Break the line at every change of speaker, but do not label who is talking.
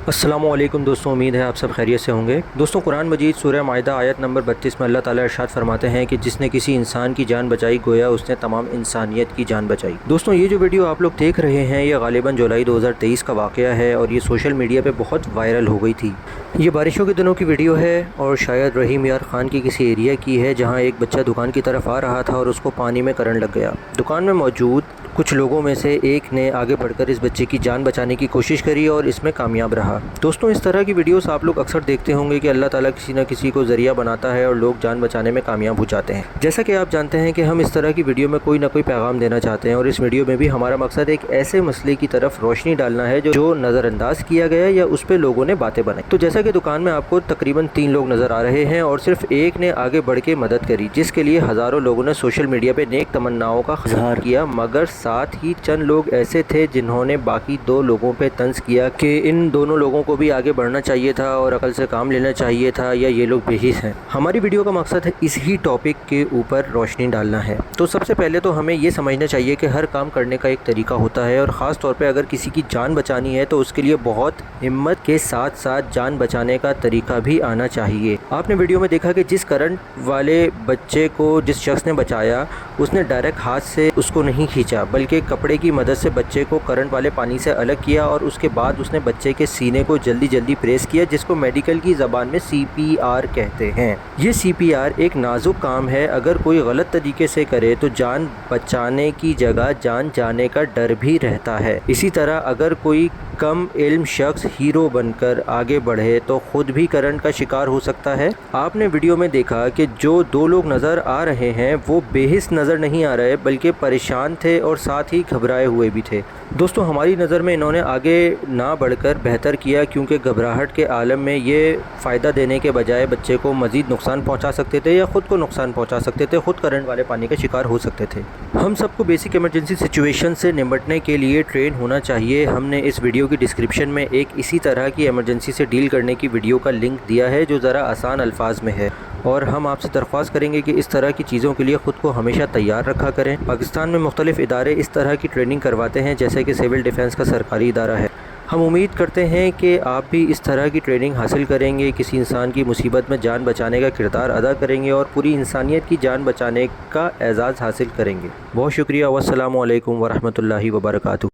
السلام علیکم دوستوں، امید ہے آپ سب خیریت سے ہوں گے۔ دوستوں، قرآن مجید سورہ مائدہ آیت نمبر 32 میں اللہ تعالیٰ ارشاد فرماتے ہیں کہ جس نے کسی انسان کی جان بچائی گویا اس نے تمام انسانیت کی جان بچائی۔ دوستوں، یہ جو ویڈیو آپ لوگ دیکھ رہے ہیں یہ غالباً جولائی 2023 کا واقعہ ہے اور یہ سوشل میڈیا پہ بہت وائرل ہو گئی تھی۔ یہ بارشوں کے دنوں کی ویڈیو ہے اور شاید رحیم یار خان کی کسی ایریا کی ہے جہاں ایک بچہ دکان کی طرف آ رہا تھا اور اس کو پانی میں کرنٹ لگ گیا۔ دکان میں موجود کچھ لوگوں میں سے ایک نے آگے بڑھ کر اس بچے کی جان بچانے کی کوشش کری اور اس میں کامیاب رہا۔ دوستوں، اس طرح کی ویڈیوز آپ لوگ اکثر دیکھتے ہوں گے کہ اللہ تعالیٰ کسی نہ کسی کو ذریعہ بناتا ہے اور لوگ جان بچانے میں کامیاب ہو جاتے ہیں۔ جیسا کہ آپ جانتے ہیں کہ ہم اس طرح کی ویڈیو میں کوئی نہ کوئی پیغام دینا چاہتے ہیں اور اس ویڈیو میں بھی ہمارا مقصد ایک ایسے مسئلے کی طرف روشنی ڈالنا ہے جو نظر انداز کیا گیا یا اس پہ لوگوں نے باتیں بنائی۔ تو جیسا کہ دکان میں آپ کو تقریباً 3 لوگ نظر آ رہے ہیں اور صرف ایک نے آگے بڑھ کے مدد کری، جس کے لیے ہزاروں لوگوں نے سوشل میڈیا پہ نیک تمناؤں کا اظہار کیا، مگر ساتھ ہی چند لوگ ایسے تھے جنہوں نے باقی 2 لوگوں پہ طنز کیا کہ ان دونوں لوگوں کو بھی آگے بڑھنا چاہیے تھا اور عقل سے کام لینا چاہیے تھا یا یہ لوگ بے حس ہیں۔ ہماری ویڈیو کا مقصد ہے اس ہی ٹاپک کے اوپر روشنی ڈالنا ہے۔ تو سب سے پہلے تو ہمیں یہ سمجھنا چاہیے کہ ہر کام کرنے کا ایک طریقہ ہوتا ہے اور خاص طور پہ اگر کسی کی جان بچانی ہے تو اس کے لیے بہت ہمت کے ساتھ ساتھ جان بچانے کا طریقہ بھی آنا چاہیے۔ آپ نے ویڈیو میں دیکھا کہ جس کرنٹ والے بچے کو جس شخص نے بچایا اس نے ڈائریکٹ ہاتھ سے اس کو نہیں کھینچا بلکہ کپڑے کی مدد سے بچے کو کرنٹ والے پانی سے الگ کیا اور اس کے بعد اس نے بچے کے سینے کو جلدی پریس کیا، جس کو میڈیکل کی زبان میں CPR کہتے ہیں۔ یہ CPR ایک نازک کام ہے، اگر کوئی غلط طریقے سے کرے تو جان بچانے کی جگہ جان جانے کا ڈر بھی رہتا ہے۔ اسی طرح اگر کوئی کم علم شخص ہیرو بن کر آگے بڑھے تو خود بھی کرنٹ کا شکار ہو سکتا ہے۔ آپ نے ویڈیو میں دیکھا کہ جو 2 لوگ نظر آ رہے ہیں وہ بے حس نظر نہیں آ رہے بلکہ پریشان تھے اور ساتھ ہی گھبرائے ہوئے بھی تھے۔ دوستوں، ہماری نظر میں انہوں نے آگے نہ بڑھ کر بہتر کیا، کیونکہ گھبراہٹ کے عالم میں یہ فائدہ دینے کے بجائے بچے کو مزید نقصان پہنچا سکتے تھے یا خود کو نقصان پہنچا سکتے تھے، خود کرنٹ والے پانی کا شکار ہو سکتے تھے۔ ہم سب کو بیسک ایمرجنسی سچویشن سے نمٹنے کے لیے ٹرین ہونا چاہیے۔ ہم نے اس ویڈیو کی ڈسکرپشن میں ایک اسی طرح کی ایمرجنسی سے ڈیل کرنے کی ویڈیو کا لنک دیا ہے جو ذرا آسان الفاظ میں ہے، اور ہم آپ سے درخواست کریں گے کہ اس طرح کی چیزوں کے لیے خود کو ہمیشہ تیار رکھا کریں۔ پاکستان میں مختلف ادارے اس طرح کی ٹریننگ کرواتے ہیں، جیسے کہ سول ڈیفنس کا سرکاری ادارہ ہے۔ ہم امید کرتے ہیں کہ آپ بھی اس طرح کی ٹریننگ حاصل کریں گے، کسی انسان کی مصیبت میں جان بچانے کا کردار ادا کریں گے اور پوری انسانیت کی جان بچانے کا اعزاز حاصل کریں گے۔ بہت شکریہ، والسلام علیکم ورحمۃ اللہ وبرکاتہ۔